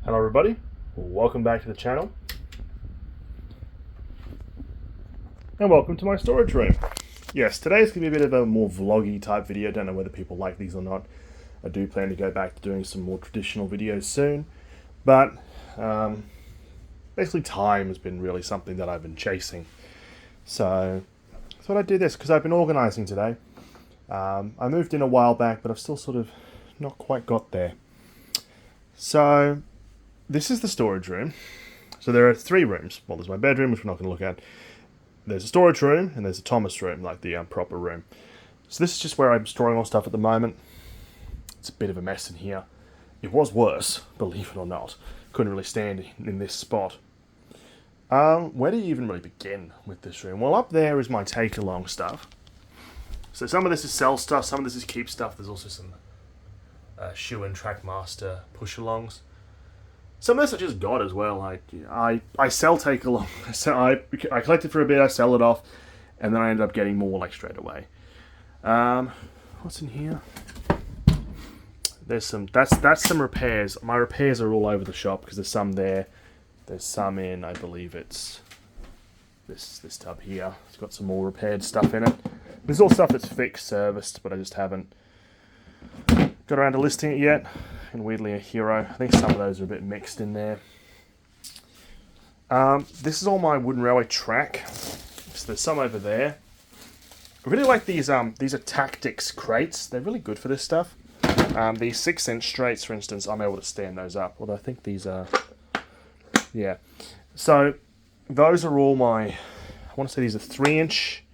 Hello everybody, welcome back to the channel and welcome to my storage room. Yes, today's going to be a bit of a more vloggy type video. Don't know whether people like these or not. I do plan to go back to doing some more traditional videos soon, but basically time has been really something that I've been chasing. So I thought I'd do this because I've been organising today. I moved in a while back, but I've still sort of not quite got there. So this is the storage room. So there are three rooms. Well, there's my bedroom, which we're not going to look at. There's a storage room, and there's a Thomas room, like the proper room. So this is just where I'm storing all stuff at the moment. It's a bit of a mess in here. It was worse, believe it or not. Couldn't really stand in this spot. Where do you even really begin with this room? Well, up there is my take-along stuff. So some of this is sell stuff, some of this is keep stuff. There's also some Shoe and Trackmaster push-alongs. Some of this I just got as well. I sell take-along. I collect it for a bit, I sell it off, and then I end up getting more like straight away. What's in here? There's some. That's some repairs. My repairs are all over the shop because there's some there. There's some in. I believe it's this tub here. It's got some more repaired stuff in it. There's all stuff that's fixed, serviced, but I just haven't got around to listing it yet. And weirdly a Hero. I think some of those are a bit mixed in there. This is all my wooden railway track. So there's some over there. I really like these. These are Tactics crates. They're really good for this stuff. These 6-inch straights, for instance, I'm able to stand those up. Although I think these are, yeah. So those are all my. I want to say these are 3-inch,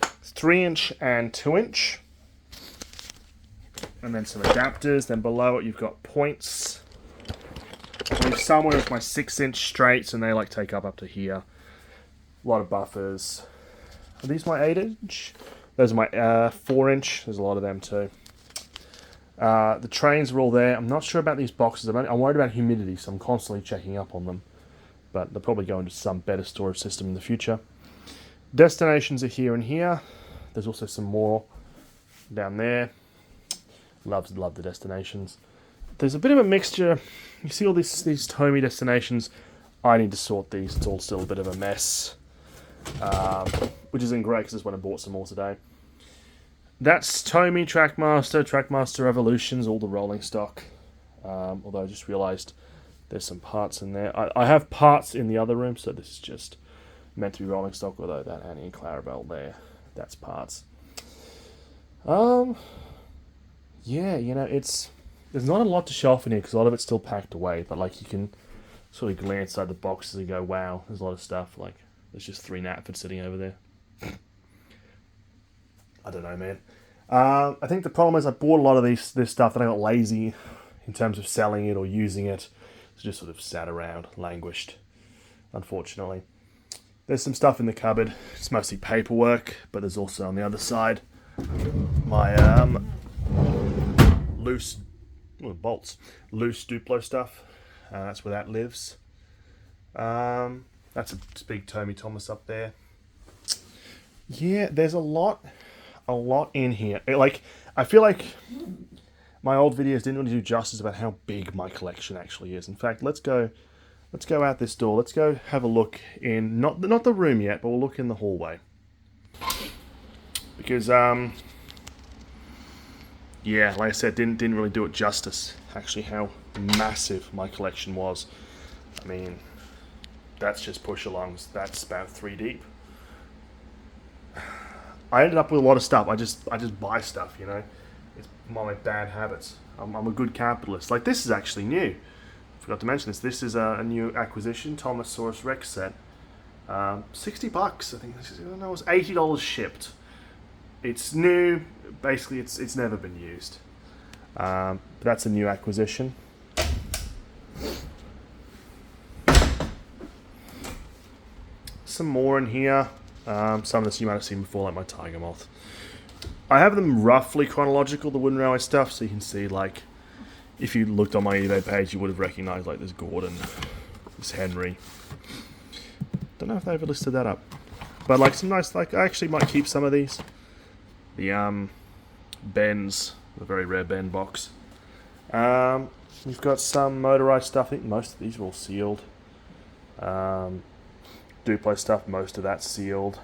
3-inch and 2-inch. And then some adapters. Then below it, you've got points. And somewhere with my 6-inch straights, and they like take up to here. A lot of buffers. Are these my 8-inch? Those are my 4-inch. There's a lot of them too. The trains are all there. I'm not sure about these boxes. I'm worried about humidity, so I'm constantly checking up on them. But they'll probably go into some better storage system in the future. Destinations are here and here. There's also some more down there. Love the destinations. There's a bit of a mixture. You see all these Tomy destinations. I need to sort these. It's all still a bit of a mess. Which isn't great because that's when I bought some more today. That's Tomy, Trackmaster Evolutions, all the rolling stock. Although I just realised there's some parts in there. I have parts in the other room, so this is just meant to be rolling stock, although that Annie and Clarabelle there, that's parts. Yeah, you know, there's not a lot to show off in here because a lot of it's still packed away, but like you can sort of glance inside the boxes and go, wow, there's a lot of stuff. Like there's just 3 Natfords sitting over there. I don't know, man. I think the problem is I bought a lot of this stuff that I got lazy in terms of selling it or using it. So just sort of sat around, languished, unfortunately. There's some stuff in the cupboard. It's mostly paperwork, but there's also on the other side my loose Duplo stuff. That's where that lives. That's a big Tomy Thomas up there. Yeah, there's a lot in here. I feel like my old videos didn't really do justice about how big my collection actually is. In fact, let's go out this door. Let's go have a look in not the room yet, but we'll look in the hallway. Because yeah, like I said, didn't really do it justice, actually, how massive my collection was. I mean, that's just push-alongs. That's about 3 deep. I ended up with a lot of stuff. I just buy stuff, you know. It's one of my bad habits. I'm a good capitalist. Like, this is actually new. Forgot to mention this. This is a new acquisition, Thomasaurus Rex set. $60, I think. I don't know, it was $80 shipped. It's new. Basically, it's never been used. But that's a new acquisition. Some more in here. Some of this you might have seen before, like my Tiger Moth. I have them roughly chronological, the wooden railway stuff, so you can see, like, if you looked on my eBay page, you would have recognised, like, this Gordon, this Henry. Don't know if they ever listed that up. But, like, some nice, like, I actually might keep some of these. The, Ben's, the very rare Ben box. We've got some motorized stuff. I think most of these are all sealed. Duplo stuff, most of that's sealed.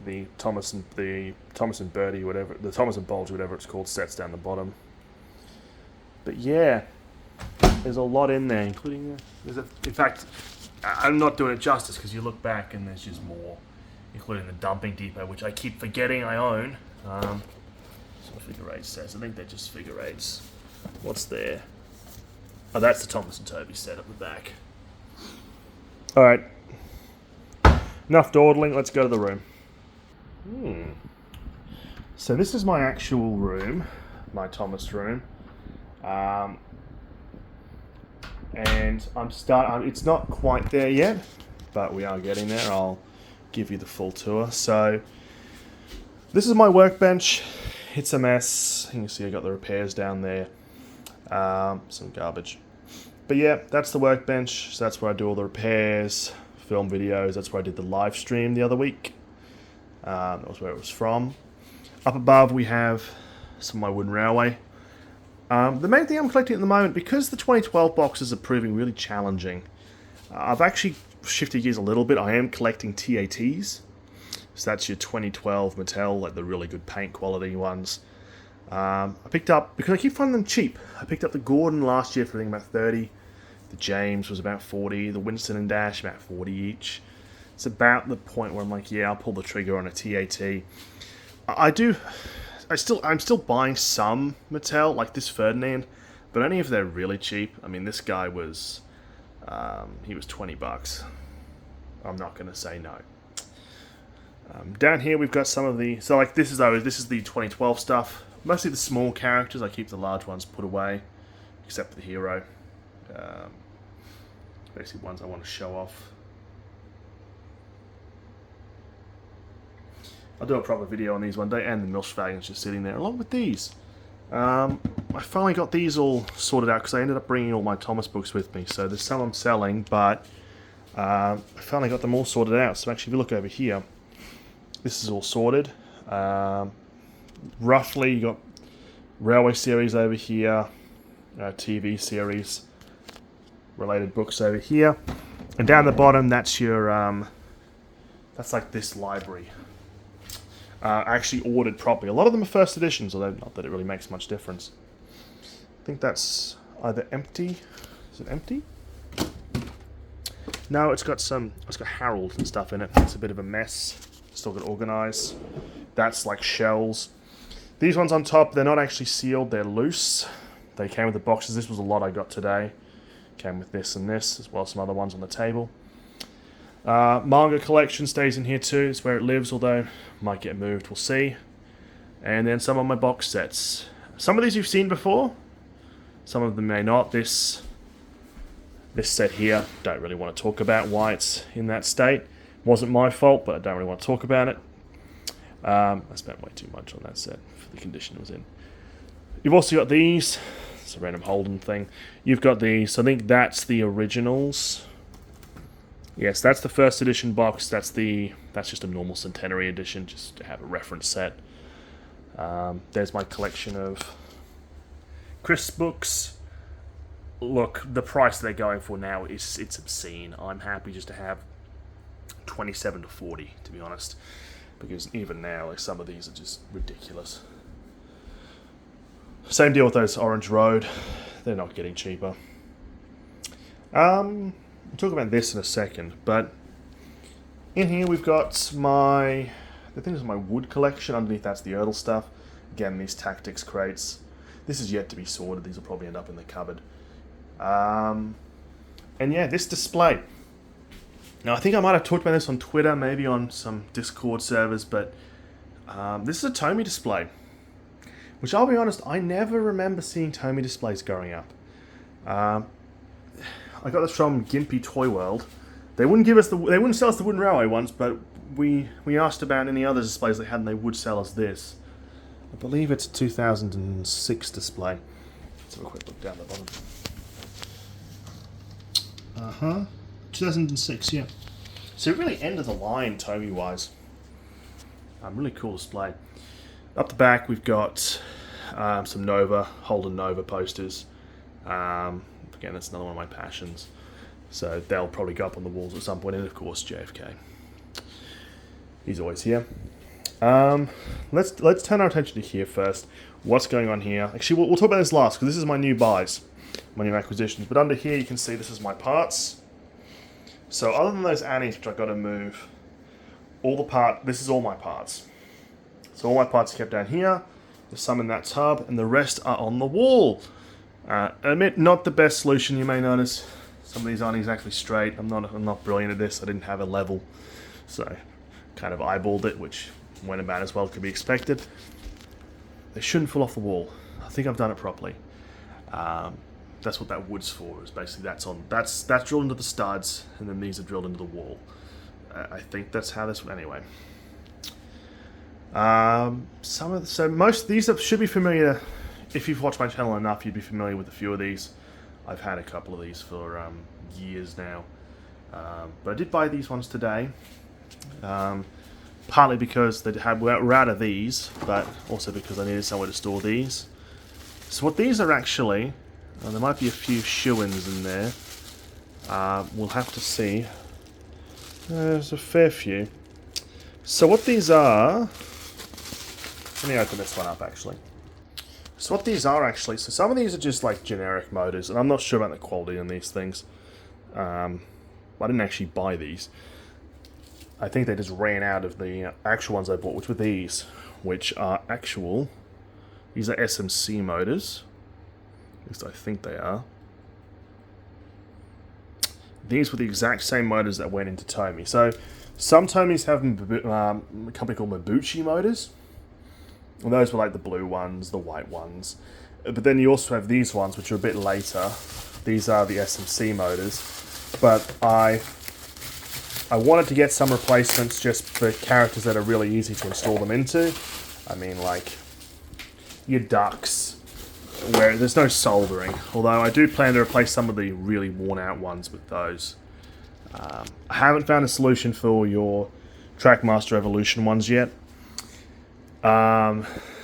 The Thomas and Birdie, whatever, the Thomas and Bulge, whatever it's called, sets down the bottom. But yeah, there's a lot in there, including in fact, I'm not doing it justice because you look back and there's just more, including the Dumping Depot, which I keep forgetting I own. That's what figure eight says. I think they're just figure eights. What's there? Oh, that's the Thomas and Toby set at the back. All right, enough dawdling. Let's go to the room. So this is my actual room, my Thomas room, and it's not quite there yet, but we are getting there. I'll give you the full tour. So this is my workbench. It's a mess. You can see I got the repairs down there, some garbage. But yeah, that's the workbench. So that's where I do all the repairs, film videos. That's where I did the live stream the other week. That was where it was from. Up above we have some of my wooden railway. The main thing I'm collecting at the moment, because the 2012 boxes are proving really challenging, I've actually shifted gears a little bit. I am collecting TATs. So that's your 2012 Mattel, like the really good paint quality ones. I picked up, because I keep finding them cheap, I picked up the Gordon last year for I think about 30. The James was about 40. The Winston and Dash about 40 each. It's about the point where I'm like, yeah, I'll pull the trigger on a TAT. I'm still buying some Mattel, like this Ferdinand, but only if they're really cheap. I mean, this guy was, he was 20 bucks. I'm not going to say no. Down here we've got some of the, so like this is the 2012 stuff. Mostly the small characters. I keep the large ones put away, except for the hero. Basically ones I want to show off. I'll do a proper video on these one day, and the Milchwagen's just sitting there, along with these. I finally got these all sorted out, because I ended up bringing all my Thomas books with me, so there's some I'm selling, but I finally got them all sorted out. So actually, if you look over here, this is all sorted. Roughly, you got Railway series over here, TV series, related books over here, and down the bottom, that's your, that's like this library. I actually ordered properly. A lot of them are first editions, although not that it really makes much difference. I think that's either empty. Is it empty? No, it's got Harold and stuff in it. It's a bit of a mess. Still got to organize. That's like shells. These ones on top, they're not actually sealed. They're loose. They came with the boxes. This was a lot I got today. Came with this and this, as well as some other ones on the table. Manga collection stays in here too. It's where it lives, although might get moved. We'll see. And then some of my box sets. Some of these you've seen before. Some of them may not. This set here, don't really want to talk about why it's in that state. Wasn't my fault, but I don't really want to talk about it. I spent way too much on that set for the condition it was in. You've also got these. It's a random Holden thing. You've got these. I think that's the originals. Yes, that's the first edition box. That's just a normal Centenary edition, just to have a reference set. There's my collection of Chris books. Look, the price they're going for now it's obscene. I'm happy just to have 27 to 40, to be honest, because even now, like, some of these are just ridiculous. Same deal with those Orange Road. They're not getting cheaper. We'll talk about this in a second, but in here we've got I think it's my wood collection. Underneath that's the Erdl stuff. Again, these Tactics crates. This is yet to be sorted. These will probably end up in the cupboard. And yeah, this display. Now, I think I might have talked about this on Twitter, maybe on some Discord servers, but this is a Tomy display. Which, I'll be honest, I never remember seeing Tomy displays growing up. I got this from Gimpy Toy World. They wouldn't sell us the Wooden Railway ones, but we asked about any other displays they had, and they would sell us this. I believe it's a 2006 display. Let's have a quick look down the bottom. 2006, yeah. So really end of the line, Tomy-wise. Really cool display. Up the back, we've got some Nova, Holden Nova posters. Again, that's another one of my passions. So they'll probably go up on the walls at some point, and of course JFK. He's always here. Let's turn our attention to here first. What's going on here? Actually, we'll talk about this last, because this is my new buys, my new acquisitions. But under here, you can see this is my parts. So other than those Annies, which I've got to move, this is all my parts. So all my parts are kept down here. There's some in that tub, and the rest are on the wall. Admit, not the best solution, you may notice. Some of these aren't exactly straight. I'm not brilliant at this. I didn't have a level, so kind of eyeballed it, which went about as well could be expected. They shouldn't fall off the wall. I think I've done it properly. That's what that wood's for. Is basically that's drilled into the studs, and then these are drilled into the wall. I think that's how this. Anyway, most of these should be familiar. If you've watched my channel enough, you'd be familiar with a few of these. I've had a couple of these for years now, but I did buy these ones today. Partly because we're out of these, but also because I needed somewhere to store these. So what these are actually, there might be a few shoo-ins in there. We'll have to see. There's a fair few. So what these are, let me open this one up actually. So what these are actually, so some of these are just like generic motors, and I'm not sure about the quality on these things. I didn't actually buy these. I think they just ran out of the actual ones I bought, which were these, which are actual. These are SMC motors. At least I think they are. These were the exact same motors that went into Tomy. So some Tomys have a company called Mabuchi motors. And those were like the blue ones, the white ones. But then you also have these ones, which are a bit later. These are the SMC motors. But I wanted to get some replacements just for characters that are really easy to install them into. I mean, like your ducks, where there's no soldering. Although I do plan to replace some of the really worn out ones with those. I haven't found a solution for your Trackmaster Evolution ones yet.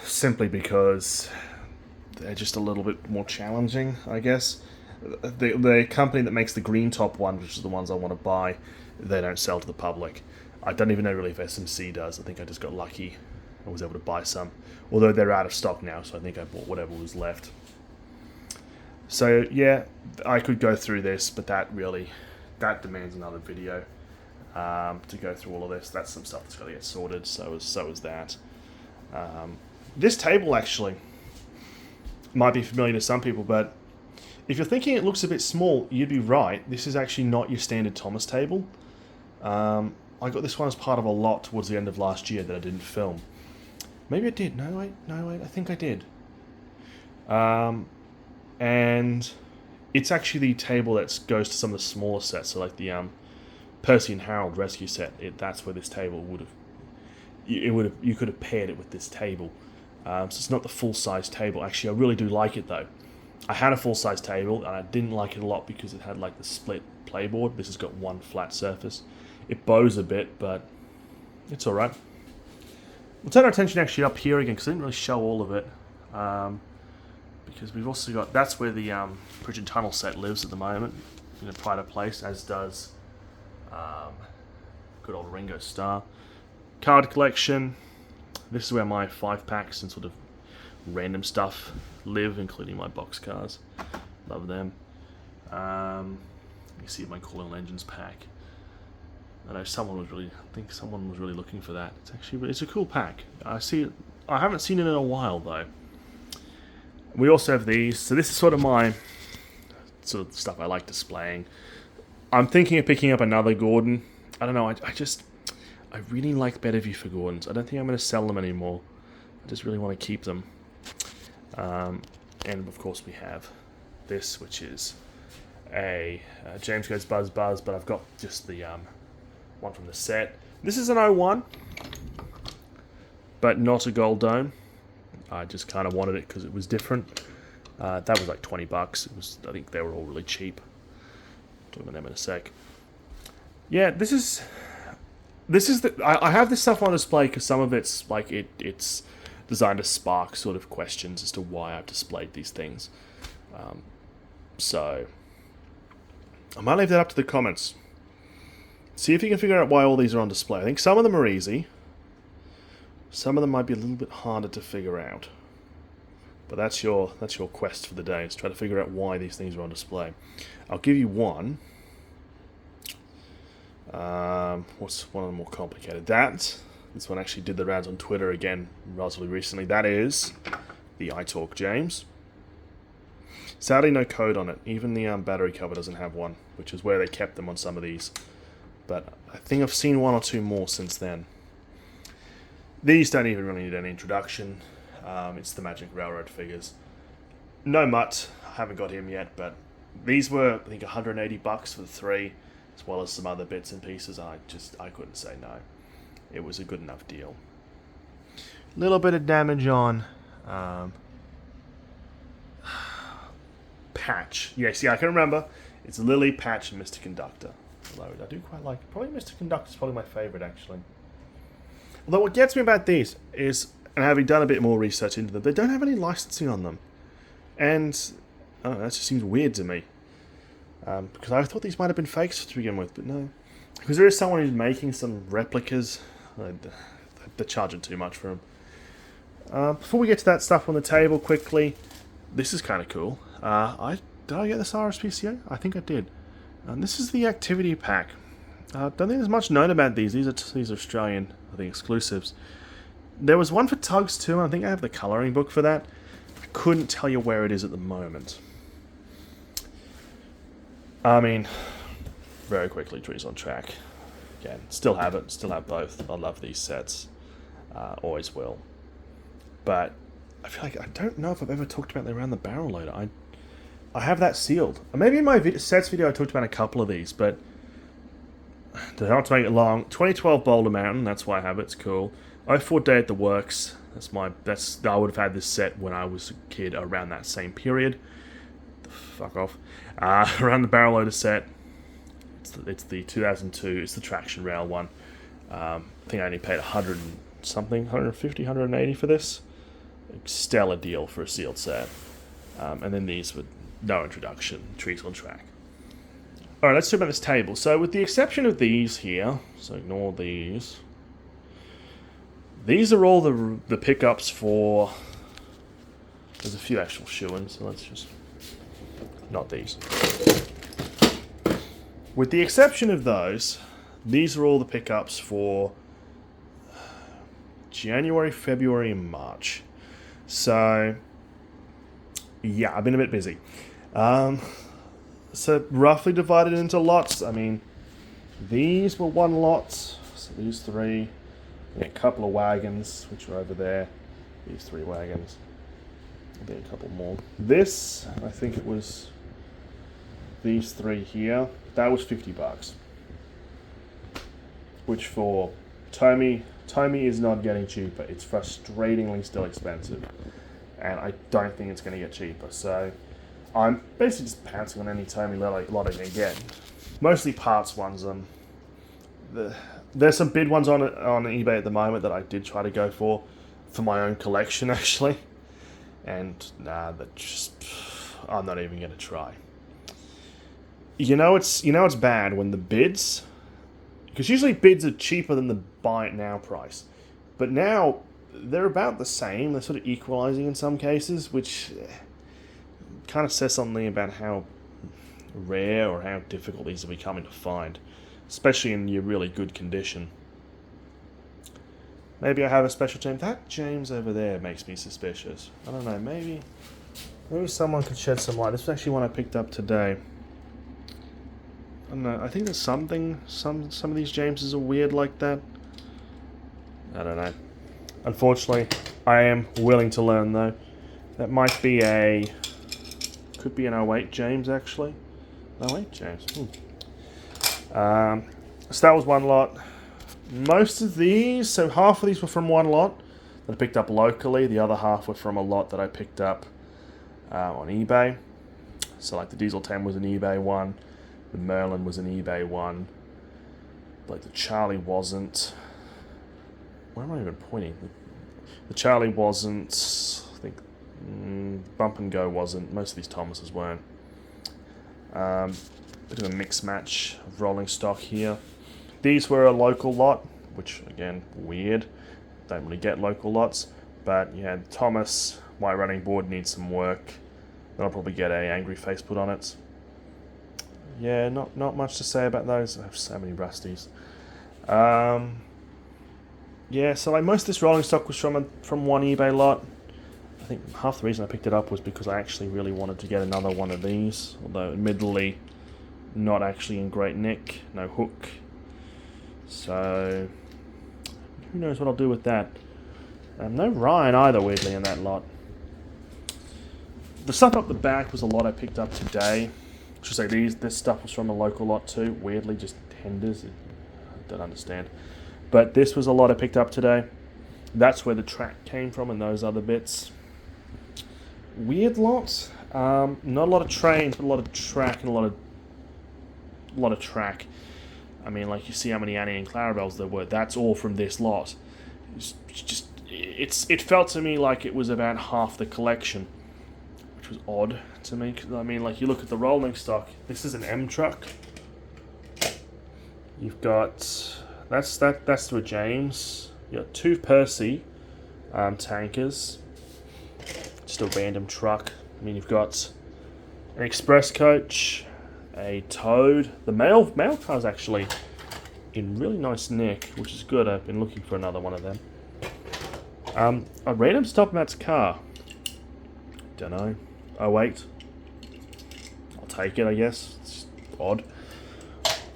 Simply because they're just a little bit more challenging, I guess. The company that makes the green top one, which is the ones I want to buy, they don't sell to the public. I don't even know really if SMC does. I think I just got lucky and was able to buy some. Although they're out of stock now, so I think I bought whatever was left. So yeah, I could go through this, but that demands another video to go through all of this. That's some stuff that's got to get sorted, so is that. This table actually might be familiar to some people, but if you're thinking it looks a bit small, you'd be right. This is actually not your standard Thomas table. I got this one as part of a lot towards the end of last year that I didn't film. Maybe I did. No, wait. I think I did. And it's actually the table that goes to some of the smaller sets, so like the Percy and Harold rescue set. That's where this table would have. You could have paired it with this table. So it's not the full-size table. Actually, I really do like it though. I had a full-size table, and I didn't like it a lot because it had like the split playboard. This has got one flat surface. It bows a bit, but it's alright. We'll turn our attention actually up here again, because I didn't really show all of it. Because we've also got, that's where the Bridge and Tunnel set lives at the moment, in a pride of place, as does good old Ringo Starr. Card collection. This is where my 5-packs and sort of random stuff live, including my box cars. Love them. You see my Coil Engines pack. I know someone was really looking for that. It's a cool pack. I haven't seen it in a while though. We also have these. So this is sort of my sort of stuff I like displaying. I'm thinking of picking up another Gordon. I don't know. I really like Betterview for Gordons. I don't think I'm going to sell them anymore. I just really want to keep them. And of course we have this, which is a James Goes Buzz Buzz, but I've got just the one from the set. This is an 01, but not a gold dome. I just kind of wanted it because it was different. That was like $20. I think they were all really cheap. Talk about them in a sec. Yeah, this is I have this stuff on display because some of it's like it's designed to spark sort of questions as to why I've displayed these things. So I might leave that up to the comments. See if you can figure out why all these are on display. I think some of them are easy. Some of them might be a little bit harder to figure out. But that's your quest for the day, is try to figure out why these things are on display. I'll give you one. What's one of the more complicated? This one actually did the rounds on Twitter again relatively recently. That is the iTalk James. Sadly, no code on it. Even the battery cover doesn't have one, which is where they kept them on some of these. But I think I've seen one or two more since then. These don't even really need any introduction. It's the Magic Railroad figures. No Mutt, I haven't got him yet, but these were, I think, $180 for the 3, as well as some other bits and pieces. I couldn't say no. It was a good enough deal. Little bit of damage on Patch. Yes, yeah, I can remember. It's Lily, Patch, and Mr. Conductor. Although I do quite like it. Probably Mr. Conductor is probably my favourite, actually. Although what gets me about these is, and having done a bit more research into them, they don't have any licensing on them. And that just seems weird to me. Because I thought these might have been fakes to begin with, but no. Because there is someone who's making some replicas. They're charging too much for them. Before we get to that stuff on the table quickly, this is kind of cool. Did I get this RSPCA? I think I did. This is the activity pack. Don't think there's much known about these. These are Australian, I think, exclusives. There was one for Tugs too, and I think I have the colouring book for that. I couldn't tell you where it is at the moment. I mean, very quickly, Trees on Track. Again, still have it, still have both. I love these sets. Always will. But I feel like I don't know if I've ever talked about the Around the Barrel Loader. I have that sealed. Maybe in my sets video I talked about a couple of these, but not to make it long. 2012 Boulder Mountain, that's why I have it. It's cool. 04 Day at the Works. I would have had this set when I was a kid around that same period. Fuck off. Around the Barrel Loader set. It's the 2002. It's the Traction Rail one. I think I only paid 100 and something, 150, 180 for this. Stellar deal for a sealed set. And then these with no introduction. Trees on Track. Alright, let's talk about this table. So with the exception of these here, so ignore these. These are all the pickups for... There's a few actual shoe-ins, so let's just... Not these. With the exception of those, these are all the pickups for January, February, and March. So, yeah, I've been a bit busy. So roughly divided into lots. I mean, these were one lot. So these 3. A couple of wagons, which are over there. These 3 wagons. Maybe a couple more. This, I think it was these 3 here. That was $50. Which for Tomy is not getting cheaper. It's frustratingly still expensive. And I don't think it's going to get cheaper. So I'm basically just pouncing on any Tomy lot I can get. Mostly parts ones. There's some bid ones on eBay at the moment that I did try to go for my own collection, actually. And I'm not even going to try. You know it's bad when the bids, because usually bids are cheaper than the buy it now price, but now they're about the same. They're sort of equalizing in some cases, which kind of says something about how rare or how difficult these are becoming to find, especially in your really good condition. Maybe I have a special James. That James over there makes me suspicious. I don't know, maybe someone could shed some light. This was actually one I picked up today. I don't know, I think there's some of these Jameses are weird like that. I don't know. Unfortunately, I am willing to learn though. That might be could be an 08 James actually. 08 James. So that was one lot. Most of these, so half of these were from one lot that I picked up locally. The other half were from a lot that I picked up on eBay. So like the Diesel 10 was an eBay one. The Merlin was an eBay one. Like the Charlie wasn't. Where am I even pointing? The Charlie wasn't. I think Bump and Go wasn't. Most of these Thomases weren't. Bit of a mixed match of rolling stock here. These were a local lot, which again, weird. Don't really get local lots. But you had Thomas, my running board needs some work. Then I'll probably get a angry face put on it. Yeah, not much to say about those. I have so many rusties. Yeah, so like most of this rolling stock was from one eBay lot. I think half the reason I picked it up was because I actually really wanted to get another one of these, although admittedly not actually in great nick, no hook. So who knows what I'll do with that. No Ryan either, weirdly, in that lot. The stuff up the back was a lot I picked up today. I should say this stuff was from a local lot too. Weirdly, just tenders. I don't understand. But this was a lot I picked up today. That's where the track came from and those other bits. Weird lot. Not a lot of trains, but a lot of track and a lot of track. I mean, like you see how many Annie and Clarabelles there were. That's all from this lot. It felt to me like it was about half the collection, which was odd to me. I mean, like you look at the rolling stock. This is an M truck. You've got that's to a James. You got two Percy tankers. Just a random truck. I mean, you've got an express coach, a Toad. The mail car's actually in really nice nick, which is good. I've been looking for another one of them. A random Stop-Mats car. Don't know. Oh wait, I'll take it. I guess it's odd.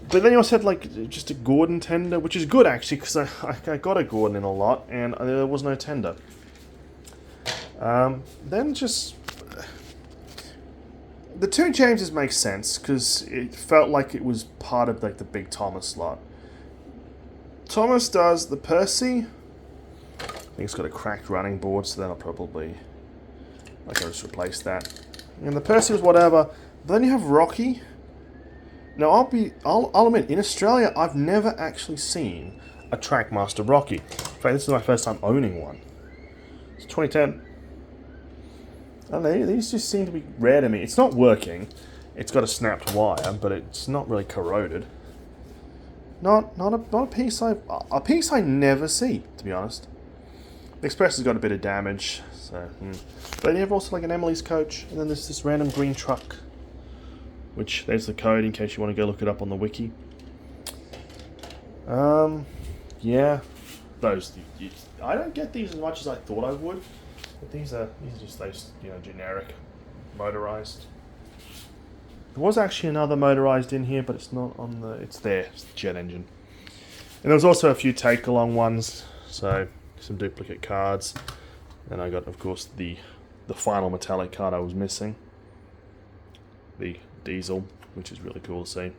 But then you also had like just a Gordon tender, which is good actually because I got a Gordon in a lot and there was no tender. Then just the two Jameses make sense because it felt like it was part of like the big Thomas lot. Thomas does the Percy. I think it's got a cracked running board, so then I'll just replace that. And the Percy was whatever. But then you have Rocky. Now I'll admit, in Australia I've never actually seen a Trackmaster Rocky. In fact, this is my first time owning one. It's 2010. I don't know, these just seem to be rare to me. It's not working. It's got a snapped wire, but it's not really corroded. Not a piece I never see, to be honest. The Express has got a bit of damage, so. But then you have also like an Emily's coach, and then there's this random green truck, which there's the code in case you want to go look it up on the wiki. Yeah, those. I don't get these as much as I thought I would, but these are just those generic motorized. There was actually another motorized in here, but it's not on the. It's there. It's the jet engine, and there was also a few take along ones. So. Some duplicate cards, and I got, of course, the final metallic card I was missing, the Diesel, which is really cool to see.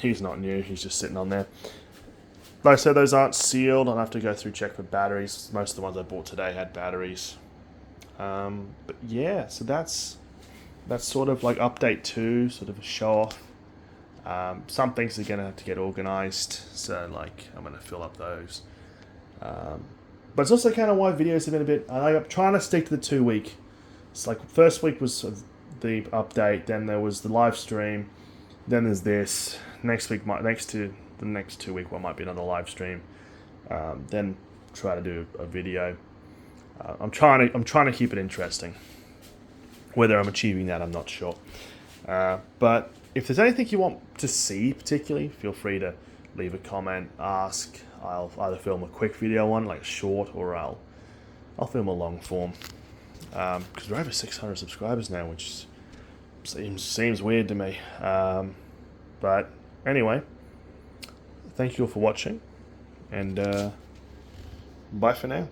He's not new; he's just sitting on there. Like I said, those aren't sealed. I'll have to go through check for batteries. Most of the ones I bought today had batteries. But yeah, so that's sort of like update 2, sort of a show off. Some things are going to have to get organised, so like I'm going to fill up those. But it's also kind of why videos have been a bit. I'm trying to stick to the 2 week. It's like first week was the update, then there was the live stream, then there's this. Next week, the next 2 week one might be another live stream. Then try to do a video. I'm trying to keep it interesting. Whether I'm achieving that, I'm not sure. But if there's anything you want to see particularly, feel free to leave a comment, ask. I'll either film a quick video one, like short, or I'll film a long form. Because we're over 600 subscribers now, which seems weird to me. But anyway, thank you all for watching, and bye for now.